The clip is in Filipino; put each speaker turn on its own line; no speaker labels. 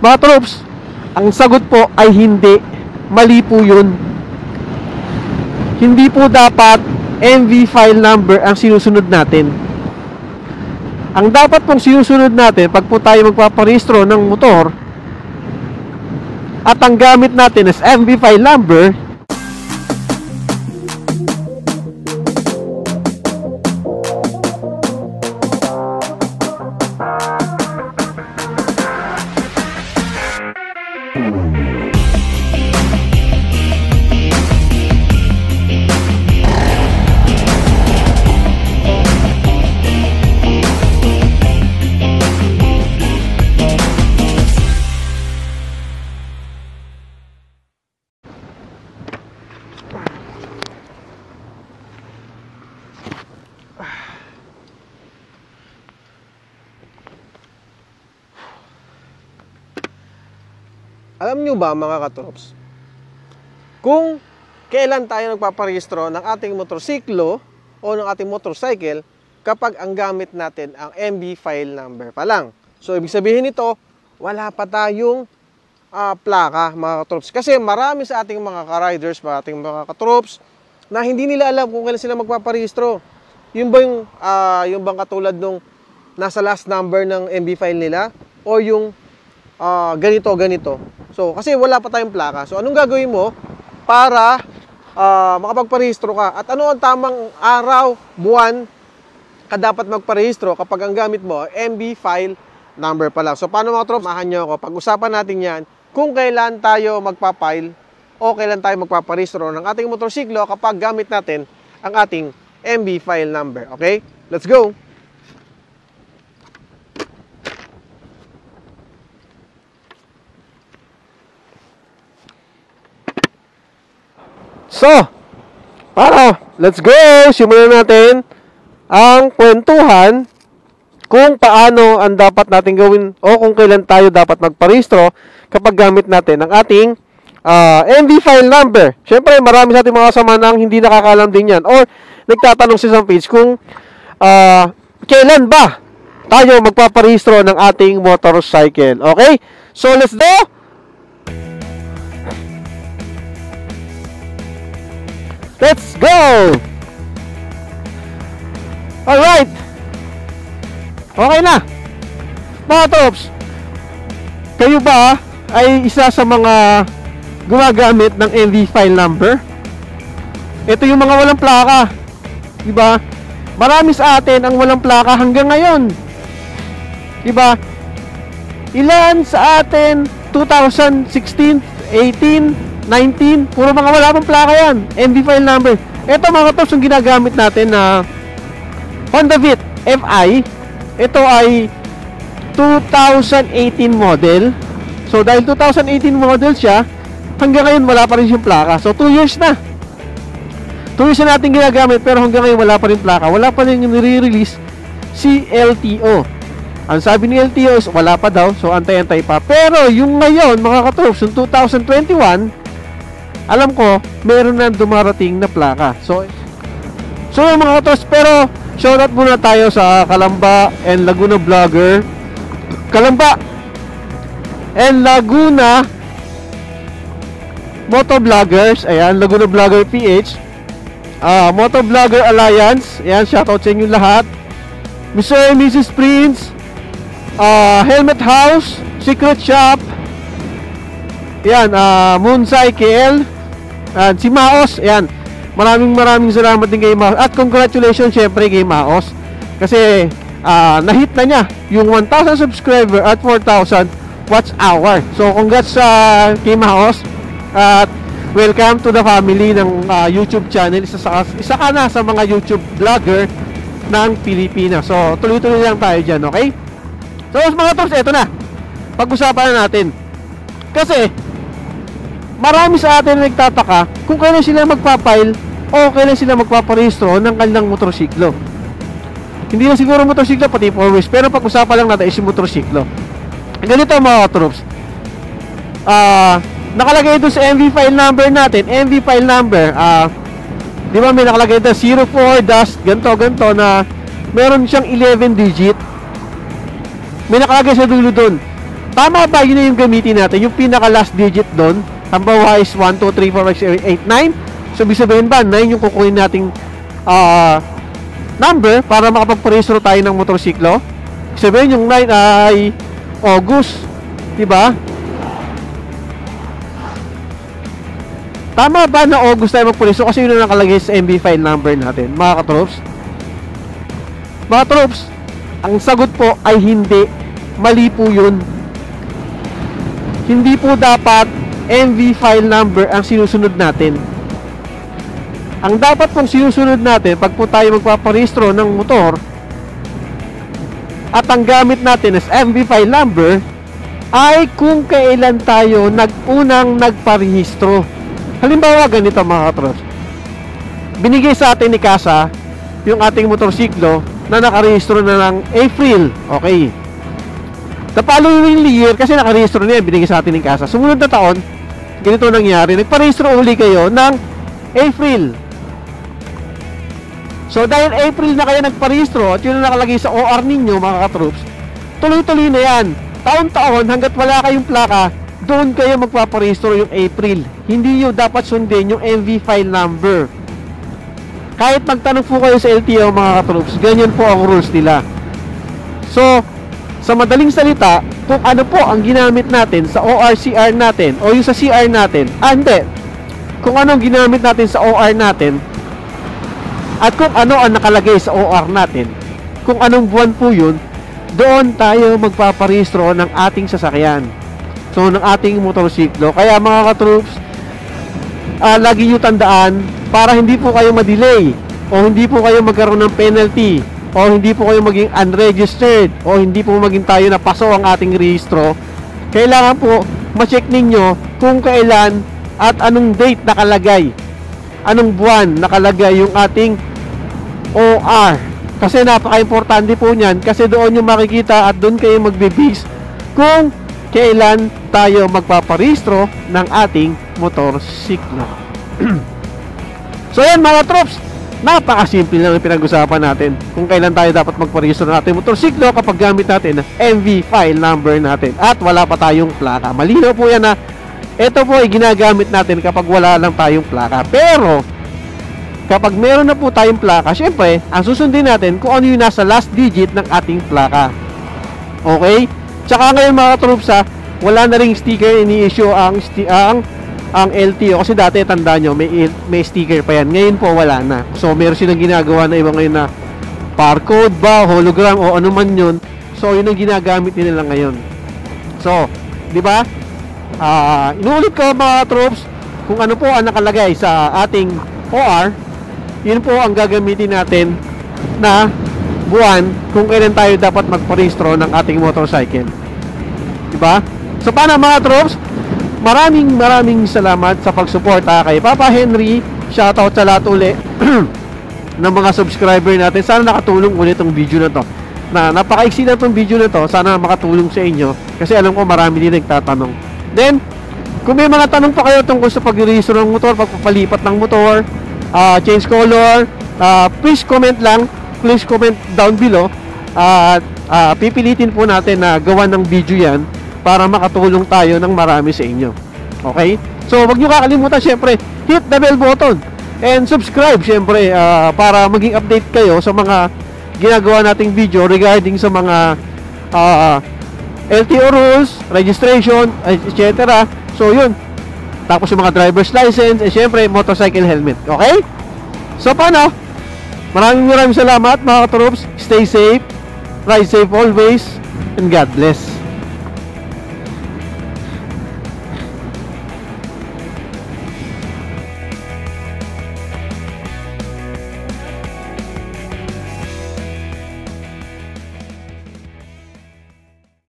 Mga troops, ang sagot po ay hindi. Mali po yun. Hindi po dapat MV file number ang sinusunod natin. Ang dapat pong sinusunod natin pag po tayo magpaparehistro ng motor at ang gamit natin is MV file number, alam nyo ba mga katrops, kung kailan tayo nagpaparehistro ng ating motorsiklo o ng ating motorcycle kapag ang gamit natin ang MB file number pa lang. So ibig sabihin nito, wala pa tayong plaka mga katrops. Kasi marami sa ating mga ka-riders, ating mga katrops, na hindi nila alam kung kailan sila magpaparehistro. Yung bang katulad nung nasa last number ng MB file nila o yung ganito. So, kasi wala pa tayong plaka. So, anong gagawin mo para makapagparehistro ka? At ano ang tamang araw, buwan ka dapat magparehistro kapag ang gamit mo MB file number pa lang? So, paano mga trops? Samahan nyo ako. Pag-usapan natin yan kung kailan tayo magpa-file o kailan tayo magpaparehistro ng ating motorsiklo kapag gamit natin ang ating MB file number. Okay? Let's go! So, let's go! Simulan natin ang kwentuhan kung paano ang dapat natin gawin o kung kailan tayo dapat magparehistro kapag gamit natin ang ating MV file number. Siyempre, marami sa ating mga kasama nang hindi nakakalam din yan or nagtatanong sa isang page kung kailan ba tayo magpaparehistro ng ating motorcycle. Okay? So, let's go! Let's go! Alright! Okay na! Mga trops, kayo ba ay isa sa mga gumagamit ng MV file number? Ito yung mga walang plaka. Diba? Marami sa atin ang walang plaka hanggang ngayon. Diba? Ilan sa atin 2016, 18, 19, puro mga wala pang plaka yan. MV file number. Ito mga katrops yung ginagamit natin na Honda Fit FI. Ito ay 2018 model. So dahil 2018 model siya, hanggang ngayon wala pa rin siyang plaka. So 2 years na. 2 years na natin ginagamit pero hanggang ngayon wala pa rin plaka. Wala pa rin yung nire-release si LTO. Ang sabi ni LTO is wala pa daw. So antay-antay pa. Pero yung ngayon mga katrops, yung 2021, alam ko, meron na dumarating na plaka. So yung mga katrops, pero shoutout muna tayo sa Kalamba and Laguna Vlogger. Kalamba and Laguna Motovloggers. Ayan, Laguna Vlogger PH. Motovlogger Alliance. Ayan, shoutout sa inyo lahat. Mr. and Mrs. Prince. Helmet House. Secret Shop. Ayan, Moonsai KL. Si Maos, ayan. Maraming salamat din kay Maos. At congratulations syempre kay Maos. Kasi na-hit na niya yung 1,000 subscriber at 4,000 watch hour. So congrats kay Maos. At welcome to the family ng YouTube channel. Isa ka na sa mga YouTube vlogger ng Pilipinas. So tuloy-tuloy lang tayo dyan, okay? So mga tops, eto na. Pag-usapan na natin. Kasi marami sa atin na nagtataka kung kailan sila magpa-file o kailan sila magpaparehistro ng kanilang motorsiklo. Hindi na siguro motorsiklo, pati 4-wheels. Pero pag-usapan lang natin is yung motorsiklo. Ganito mga troops. Nakalagay doon sa MV file number natin. MV file number, di ba may nakalagay doon 04-ganto na meron siyang 11 digit. May nakalagay sa dulo doon. Tama ba yun na yung gamitin natin? Yung pinaka last digit doon, halimbawa is 1, 2, 3, 4, 5, 6, 8, 9. So, ibig sabihin ba, 9 yung kukunin nating number para makapag-parehistro tayo ng motorsiklo? Ibig sabihin, yung 9 ay August. Diba? Tama ba na August tayo magparehistro? Kasi yun ang nakalagay sa MV file number natin, mga katroops. Mga troops, ang sagot po ay hindi. Mali po yun. Hindi po dapat MV file number ang sinusunod natin. Ang dapat pong sinusunod natin pag po tayo magpaparehistro ng motor at ang gamit natin as MV file number ay kung kailan tayo unang nagparehistro. Halimbawa ganito mga katroops, binigay sa atin ni Casa yung ating motorsiklo na nakarehistro na ng April. Okay, the following year, kasi nakarehistro niya, binigay sa atin ng Casa. Sumunod na taon, ganito nangyari, nagparehistro uli kayo ng April. So dahil April na kayo nagparehistro at yun na nakalagay sa OR ninyo mga katroops, tuloy-tuloy na yan. Taon-taon hanggat wala kayong plaka, doon kayo magpaparehistro yung April. Hindi nyo dapat sundin yung MV file number. Kahit magtanong po kayo sa LTO mga katroops, ganyan po ang rules nila. So sa madaling salita, kung ano po ang ginamit natin sa ORCR natin o yung sa CR natin, hindi, kung ano ang ginamit natin sa OR natin at kung ano ang nakalagay sa OR natin, kung anong buwan po yun, doon tayo magpaparehistro ng ating sasakyan, so ng ating motorsiklo. Kaya mga katroops, lagi nyo tandaan para hindi po kayo ma-delay o hindi po kayo magkaroon ng penalty o hindi po kayo maging unregistered o hindi po maging tayo na paso ang ating rehistro, kailangan po ma-check ninyo kung kailan at anong date nakalagay, anong buwan nakalagay yung ating OR. Kasi napaka-importante po niyan, kasi doon yung makikita at doon kayo magbe-base kung kailan tayo magpaparehistro ng ating motorsiklo. So yan mga troops, napakasimple lang ang pinag-usapan natin kung kailan tayo dapat magparehistro ng ating motorsiklo kapag gamit natin ang MV file number natin at wala pa tayong plaka. Malinaw po yan na ito po ay ginagamit natin kapag wala lang tayong plaka. Pero kapag meron na po tayong plaka, syempre ang susundin natin kung ano yung nasa last digit ng ating plaka. Okay? Tsaka ngayon mga troops, wala na ring sticker ini-issue ang LTO, kasi dati tandaan nyo may sticker pa yan. Ngayon po wala na. So meron silang ginagawa na iba ngayon na barcode ba, hologram o ano man yun. So yun ang ginagamit nila ngayon. So di ba, inuulit ko mga troops, kung ano po ang nakalagay sa ating OR, yun po ang gagamitin natin na buwan kung kailan tayo dapat magparehistro ng ating motorcycle. Di ba? So paano mga troops? Maraming salamat sa pagsuporta kay Papa Henry. Shoutout sa lahat uli ng mga subscriber natin. Sana nakatulong ulit itong video na to. Napaka-iksi na itong video na to. Sana makatulong sa inyo, kasi alam ko marami din nagtatanong. Then, kung may mga tanong pa kayo tungkol sa pag-rehistro ng motor, pagpapalipat ng motor, change color, please comment lang. Please comment down below. Pipilitin po natin na gawa ng video yan para makatulong tayo ng marami sa inyo. Okay? So, wag nyo kakalimutan, syempre, hit the bell button and subscribe, syempre, para maging update kayo sa mga ginagawa nating video regarding sa mga LTO rules, registration, etc. So, yun. Tapos yung mga driver's license, syempre, motorcycle helmet. Okay? So, paano? Maraming salamat mga troops. Stay safe, ride safe always, and God bless.